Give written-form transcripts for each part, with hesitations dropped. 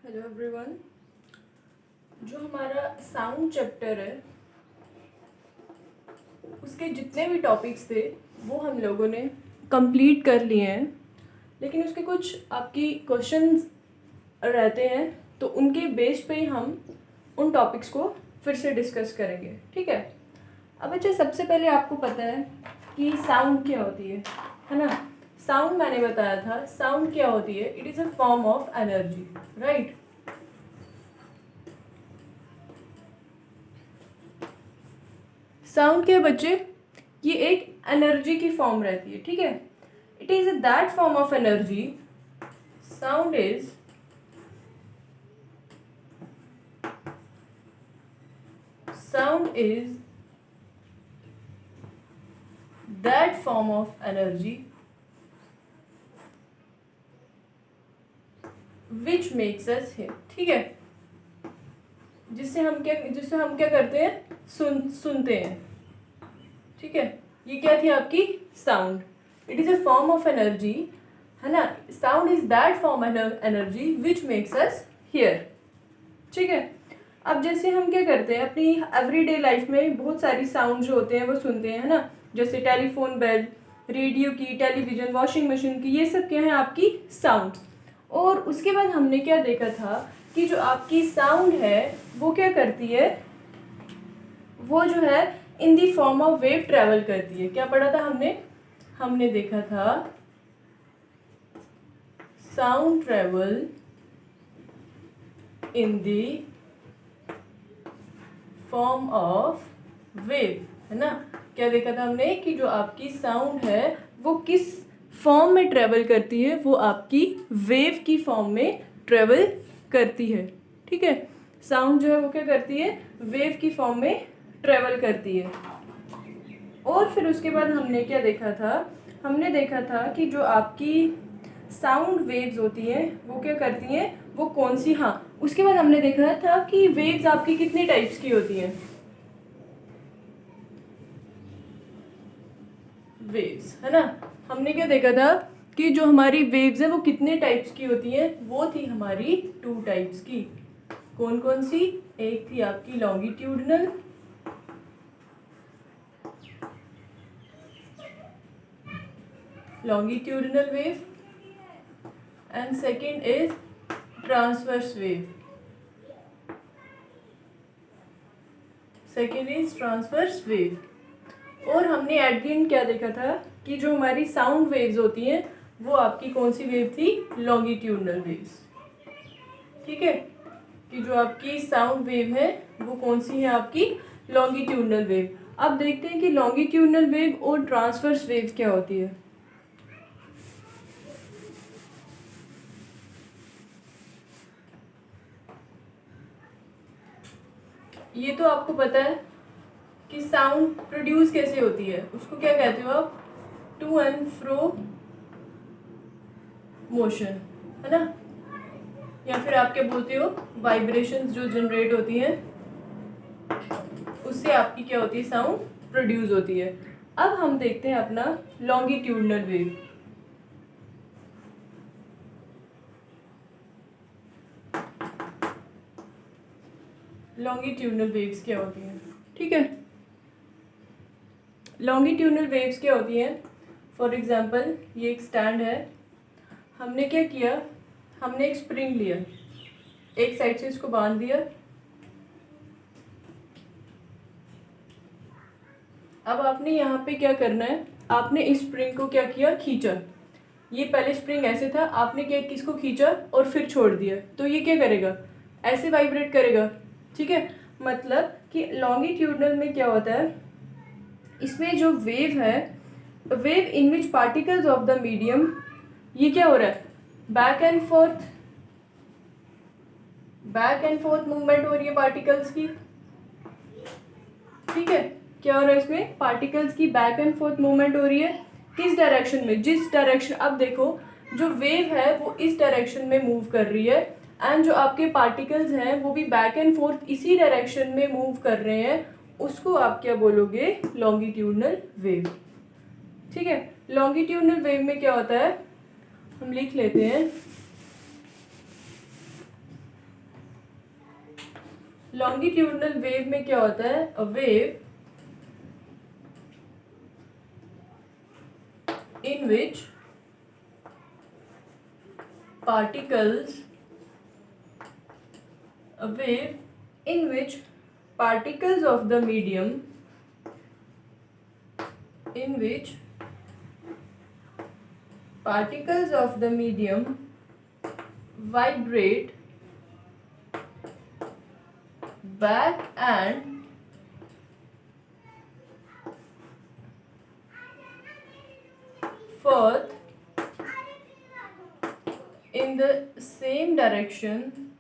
Hello everyone. जो हमारा sound chapter है उसके जितने भी टॉपिक्स थे वो हम लोगों ने कंप्लीट कर लिए हैं, लेकिन उसके कुछ आपकी क्वेश्चंस रहते हैं तो उनके बेस पे हम उन टॉपिक्स को फिर से डिस्कस करेंगे। ठीक है। अब अच्छा, सबसे पहले आपको पता है कि साउंड क्या होती है ना। साउंड मैंने बताया था, साउंड क्या होती है, it is a form of energy, right. Sound क्या है बच्चे, ये एक एनर्जी की फॉर्म रहती है। ठीक है। It is that form of energy, sound is that form of energy which makes us here. ठीक है। जिससे हम क्या करते हैं, सुनते हैं। ठीक है। ये क्या थी आपकी sound, it is a form of energy, है ना। Sound is that form energy which makes us here. ठीक है। अब जैसे हम क्या करते हैं अपनी एवरीडे लाइफ में, बहुत सारी साउंड जो होते हैं वो सुनते हैं, है ना। जैसे टेलीफोन बेल, रेडियो की, टेलीविजन, वॉशिंग मशीन की, ये सब क्या है आपकी साउंड। और उसके बाद हमने क्या देखा था कि जो आपकी साउंड है वो क्या करती है, वो जो है in the form of wave travel करती है। क्या पढ़ा था हमने देखा था sound travel in the form of wave, है ना। क्या देखा था हमने कि जो आपकी साउंड है वो किस फॉर्म में ट्रेवल करती है, वो आपकी वेव की फॉर्म में ट्रेवल करती है। ठीक है। साउंड जो है वो क्या करती है, वेव की फॉर्म में ट्रेवल करती है। और फिर उसके बाद हमने क्या देखा था, हमने देखा था कि जो आपकी साउंड वेव्स होती हैं वो क्या करती हैं, वो कौन सी, हाँ, उसके बाद हमने देखा था कि वेव्स आपकी कितने टाइप्स की होती हैं, वेव्स, है ना। हमने क्या देखा था कि जो हमारी वेव्स है वो कितने टाइप्स की होती हैं, वो थी हमारी 2 टाइप्स की। कौन कौन सी, एक थी आपकी longitudinal, wave, and second is transverse wave. Second is transverse wave. और हमने एट द एंड क्या देखा था कि जो हमारी साउंड वेव्स होती हैं वो आपकी कौन सी वेव थी, लॉन्गिट्यूडनल वेव्स। ठीक है। कि जो आपकी साउंड वेव है वो कौन सी है, आपकी लॉन्गिट्यूडनल वेव। अब देखते हैं कि लॉन्गिट्यूडनल वेव और ट्रांसवर्स वेव क्या होती है। ये तो आपको पता है कि साउंड प्रोड्यूस कैसे होती है, उसको क्या कहते हो आप, टू एंड फ्रो मोशन, है ना। या फिर आप क्या बोलते हो, वाइब्रेशंस जो जनरेट होती हैं उससे आपकी क्या होती है, साउंड प्रोड्यूस होती है। अब हम देखते हैं अपना लॉन्गिट्यूडनल वेव। लॉन्गिट्यूडनल वेव्स क्या होती हैं। ठीक है। लॉन्गिट्यूडनल वेव्स क्या होती हैं, फॉर एग्जांपल ये एक स्टैंड है, हमने क्या किया, हमने एक स्प्रिंग लिया, एक साइड से इसको बांध दिया। अब आपने यहाँ पे क्या करना है, आपने इस स्प्रिंग को क्या किया, खींचा। ये पहले स्प्रिंग ऐसे था, आपने क्या किसको खींचा और फिर छोड़ दिया, तो ये क्या करेगा, ऐसे वाइब्रेट करेगा। ठीक है। मतलब कि लॉन्गिट्यूडनल में क्या होता है, इसमें जो वेव है, wave in which particles of the medium, ये क्या हो रहा है, बैक एंड फोर्थ मूवमेंट हो रही है पार्टिकल्स की। ठीक है। क्या हो रहा है इसमें, पार्टिकल्स की बैक एंड फोर्थ मूवमेंट हो रही है, किस डायरेक्शन में, जिस डायरेक्शन, अब देखो जो वेव है वो इस डायरेक्शन में मूव कर रही है, एंड जो आपके पार्टिकल्स हैं वो भी बैक एंड फोर्थ इसी डायरेक्शन में मूव कर रहे हैं, उसको आप क्या बोलोगे, लॉन्गिट्यूडनल वेव। ठीक है। लॉन्गिट्यूडनल वेव में क्या होता है, हम लिख लेते हैं, लॉन्गिट्यूडनल वेव में क्या होता है, a wave in which particles a wave in which particles of the medium in which particles of the medium vibrate back and forth in the same direction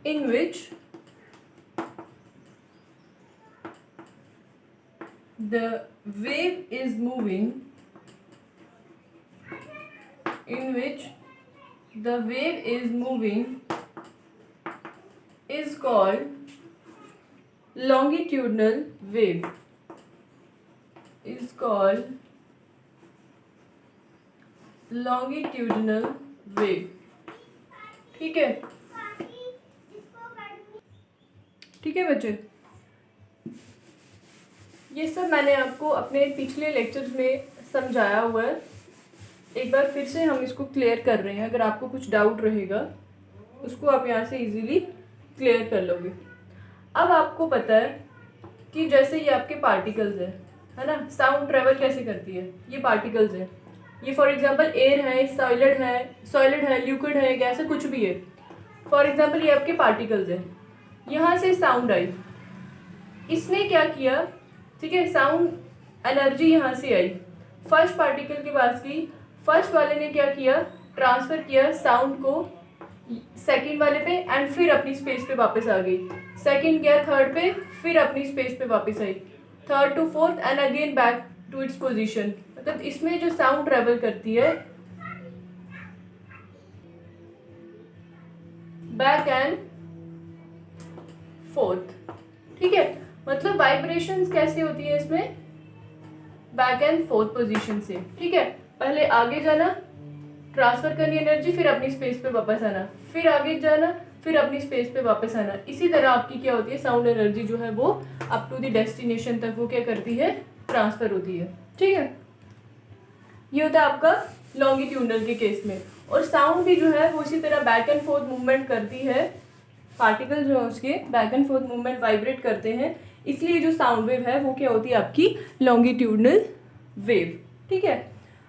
in which the wave is moving, in which the wave is moving is called longitudinal wave, is called longitudinal wave. ठीक है, ठीक है बच्चे, ये सब मैंने आपको अपने पिछले लेक्चर्स में समझाया हुआ है। एक बार फिर से हम इसको क्लियर कर रहे हैं। अगर आपको कुछ डाउट रहेगा उसको आप यहाँ से इजीली क्लियर कर लोगे। अब आपको पता है कि जैसे ये आपके पार्टिकल्स है ना, साउंड ट्रेवल कैसे करती है, ये पार्टिकल्स है, ये फॉर एग्जांपल एयर है, सॉलिड है, लिक्विड है, गैस है, कुछ भी है। फॉर एग्जांपल ये आपके पार्टिकल्स है, यहाँ से साउंड आई, इसने क्या किया, ठीक है, साउंड एनर्जी यहाँ से आई, फर्स्ट पार्टिकल के पास गई, फर्स्ट वाले ने क्या किया, ट्रांसफ़र किया साउंड को सेकंड वाले पे एंड फिर अपनी स्पेस पे वापस आ गई, सेकंड गया थर्ड पे, फिर अपनी स्पेस पे वापस आई, third to fourth and again back to its position. मतलब इसमें जो साउंड ट्रेवल करती है बैक एंड फोर्थ, ठीक है। मतलब वाइब्रेशंस कैसे होती है इसमें, बैक एंड फोर्थ पोजीशन से, ठीक है। पहले आगे जाना, ट्रांसफर करनी एनर्जी, फिर अपनी स्पेस पे वापस आना, फिर आगे जाना, फिर अपनी स्पेस पे वापस आना। इसी तरह आपकी क्या होती है, साउंड एनर्जी जो है वो अप टू द डेस्टिनेशन तक वो क्या करती है, ट्रांसफर होती है, ठीक है। ये होता है आपका लॉन्गिट्यूडनल के केस में। और साउंड भी जो है वो इसी तरह बैक एंड फोर्थ मूवमेंट करती है, पार्टिकल जो है उसके back and fourth movement vibrate करते हैं, इसलिए जो साउंड वेव है वो क्या होती है, आपकी लॉन्गिट्यूडनल वेव, ठीक है।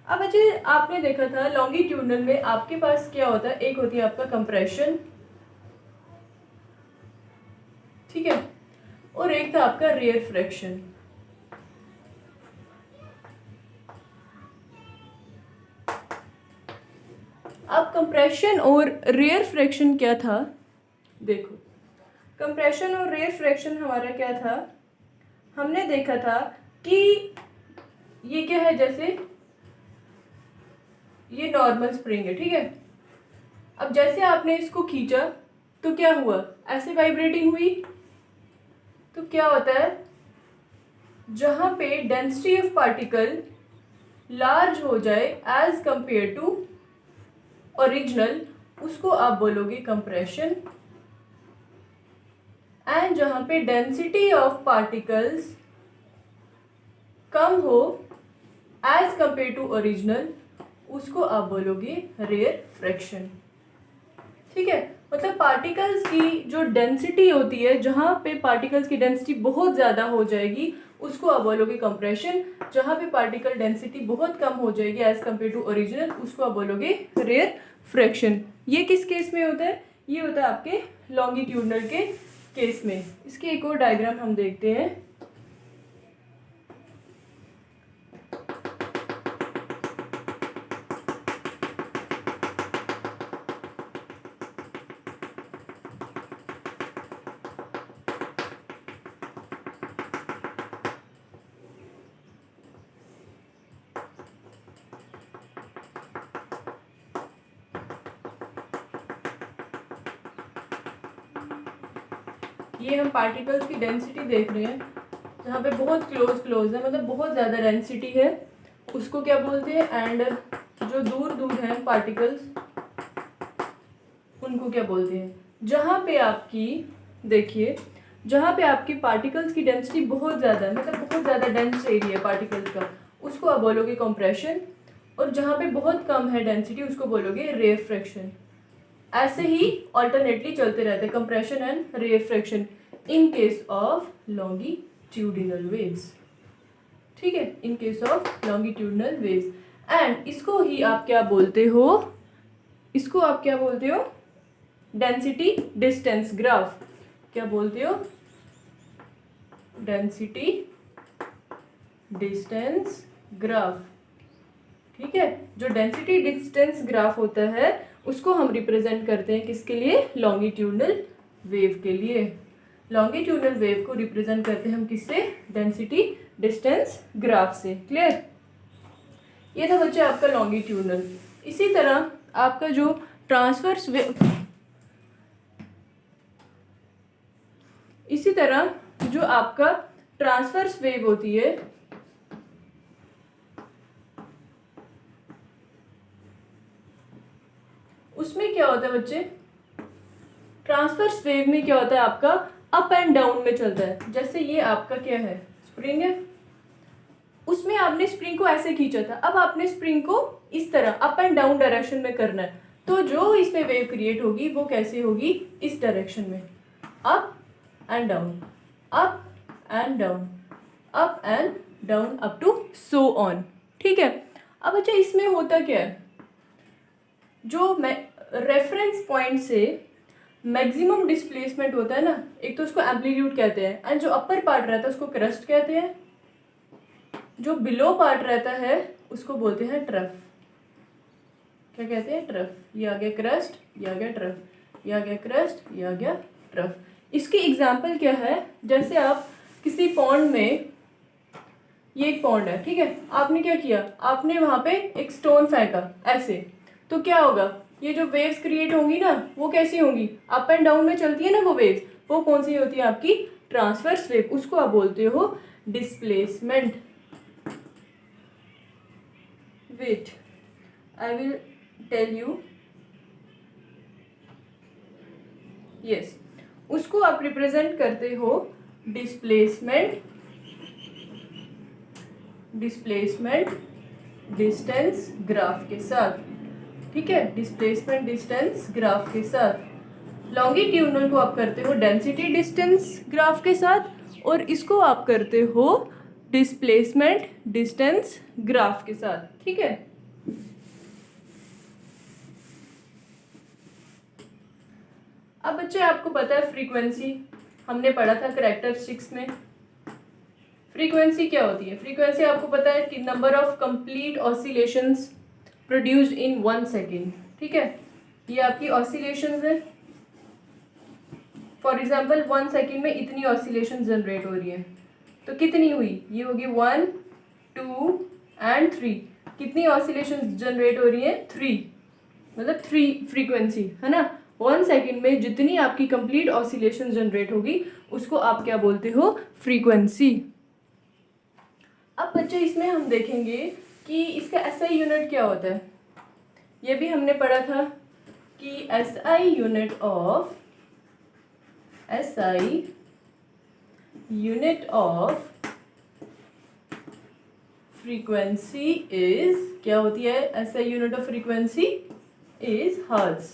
अब अच्छे आपने देखा था लॉन्गिट्यूडनल में आपके पास क्या होता है, एक होती है आपका कंप्रेशन, ठीक है, और एक था आपका रेयरफ्रैक्शन। अब कंप्रेशन और रेयरफ्रैक्शन क्या था, देखो कंप्रेशन और रेयरफ्रैक्शन हमारा क्या था, हमने देखा था कि ये क्या है, जैसे ये नॉर्मल स्प्रिंग है, ठीक है। अब जैसे आपने इसको खींचा तो क्या हुआ, ऐसे वाइब्रेटिंग हुई, तो क्या होता है, जहां पे डेंसिटी ऑफ पार्टिकल लार्ज हो जाए एज कंपेयर टू ओरिजिनल, उसको आप बोलोगे कंप्रेशन। एंड जहां पे डेंसिटी ऑफ पार्टिकल्स कम हो एज कंपेयर टू ओरिजिनल, उसको आप बोलोगे रेयरफ्रैक्शन, ठीक है। मतलब पार्टिकल्स की जो डेंसिटी होती है, जहाँ पे पार्टिकल्स की डेंसिटी बहुत ज़्यादा हो जाएगी उसको आप बोलोगे कंप्रेशन, जहाँ पे पार्टिकल डेंसिटी बहुत कम हो जाएगी एज कम्पेयर टू ओरिजिनल, उसको आप बोलोगे रेयरफ्रैक्शन। ये किस केस में होता है, ये होता है आपके लॉन्गिट्यूडनल के केस में। इसकी एक और डायग्राम हम देखते हैं। ये हम पार्टिकल्स की डेंसिटी देख रहे हैं, जहाँ पे बहुत क्लोज है, मतलब बहुत ज़्यादा डेंसिटी है, उसको क्या बोलते हैं, एंड जो जो दूर दूर हैं पार्टिकल्स, उनको क्या बोलते हैं? जहाँ पे आपकी, देखिए, जहाँ पे आपकी पार्टिकल्स की डेंसिटी बहुत ज़्यादा है, मतलब बहुत ज़्यादा डेंस एरिया पार्टिकल्स का, उसको आप बोलोगे कंप्रेशन। और जहाँ पे बहुत कम है डेंसिटी, उसको बोलोगे रेफ्रैक्शन। ऐसे ही ऑल्टरनेटली चलते रहते हैं, compression and refraction in case of longitudinal waves. ठीक है, in case of longitudinal waves. And इसको ही आप क्या बोलते हो? इसको आप क्या बोलते हो? Density distance graph. क्या बोलते हो? Density distance graph. ठीक है, जो डेंसिटी डिस्टेंस ग्राफ होता है उसको हम रिप्रेजेंट करते हैं किसके लिए? लॉन्गिट्यूडनल वेव के लिए। लॉन्गिट्यूडनल वेव को रिप्रेजेंट करते हैं हम किससे? डेंसिटी डिस्टेंस ग्राफ से। क्लियर? ये था बच्चे आपका लॉन्गिट्यूडनल। इसी तरह आपका जो ट्रांसवर्स वेव, इसी तरह जो आपका ट्रांसवर्स वेव होती है, उसमें क्या होता है बच्चे? ट्रांसवर्स वेव में क्या होता है आपका? अप एंड डाउन में चलता है। जैसे ये आपका क्या है? स्प्रिंग है, उसमें आपने स्प्रिंग को ऐसे खींचा था, अब आपने स्प्रिंग को इस तरह अप एंड डाउन डायरेक्शन में करना है, तो जो इसमें वेव क्रिएट होगी वो कैसे होगी? इस डायरेक्शन में, up and down, up and down, up and down, up to so on. ठीक है, अब अच्छा इसमें होता क्या है? जो मैं रेफरेंस पॉइंट से मैक्सिमम डिस्प्लेसमेंट होता है ना, एक तो उसको एम्पलीट्यूड कहते हैं, एंड जो अपर पार्ट रहता है उसको क्रस्ट कहते हैं, जो बिलो पार्ट रहता है उसको बोलते हैं ट्रफ। क्या कहते हैं? ट्रफ। ये आ गया क्रस्ट, ये आ गया ट्रफ, ये आ गया क्रस्ट, ये आ गया ट्रफ। इसकी एग्जांपल क्या है? जैसे आप किसी पॉन्ड में, ये एक पॉन्ड है, ठीक है, आपने क्या किया? आपने वहां पे एक स्टोन फेंका ऐसे, तो क्या होगा? ये जो वेव्स क्रिएट होंगी ना, वो कैसी होंगी? अप एंड डाउन में चलती है ना वो वेव्स, वो कौन सी होती है? आपकी ट्रांसवर्स वेव। उसको आप बोलते हो displacement. Wait, I will tell you. Yes, उसको आप रिप्रेजेंट करते हो डिस्प्लेसमेंट, डिस्प्लेसमेंट डिस्टेंस ग्राफ के साथ। ठीक है, डिस्प्लेसमेंट डिस्टेंस ग्राफ के साथ। लॉन्गिट्यूडनल को आप करते हो डेंसिटी डिस्टेंस ग्राफ के साथ, और इसको आप करते हो डिस्प्लेसमेंट डिस्टेंस ग्राफ के साथ। ठीक है, अब बच्चे आपको पता है फ्रीक्वेंसी, हमने पढ़ा था कैरेक्टरिस्टिक्स में। फ्रीक्वेंसी क्या होती है? फ्रीक्वेंसी आपको पता है कि number of complete oscillations produced in 1 second. ठीक है, ये आपकी ऑसिलेशंस है। फॉर एग्जांपल 1 सेकेंड में इतनी ऑसिलेशन जनरेट हो रही है, तो कितनी हुई? ये होगी 1, 2 एंड 3। कितनी ऑसिलेशन जनरेट हो रही है? 3, मतलब 3 फ्रीक्वेंसी है ना। 1 सेकेंड में जितनी आपकी कंप्लीट ऑसिलेशन जनरेट होगी उसको आप क्या बोलते हो? फ्रीक्वेंसी। अब बच्चे इसमें हम देखेंगे कि इसका एसआई यूनिट क्या होता है। ये भी हमने पढ़ा था कि SI unit of frequency is, क्या होती है? SI unit of frequency is hertz,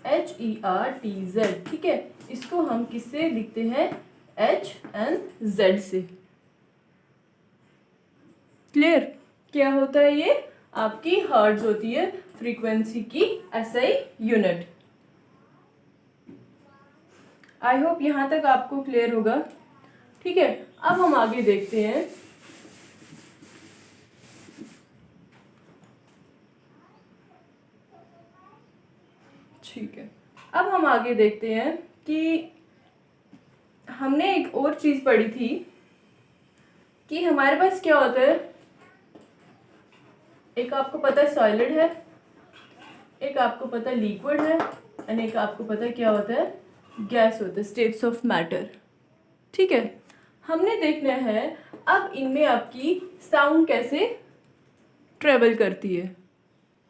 HERTZ। ठीक है, इसको हम किससे लिखते हैं? H and Z से। क्लियर? क्या होता है ये? आपकी हर्ट्ज होती है फ्रीक्वेंसी की एसआई यूनिट। आई होप यहां तक आपको क्लियर होगा। ठीक है, अब हम आगे देखते हैं। ठीक है, अब हम आगे देखते हैं कि हमने एक और चीज पढ़ी थी कि हमारे पास क्या होता है। एक आपको पता है सॉलिड है, एक आपको पता है लिक्विड है, एंड एक आपको पता है क्या होता है? गैस होता है, स्टेट्स ऑफ मैटर। ठीक है, हमने देखना है अब इनमें आपकी साउंड कैसे ट्रेवल करती है।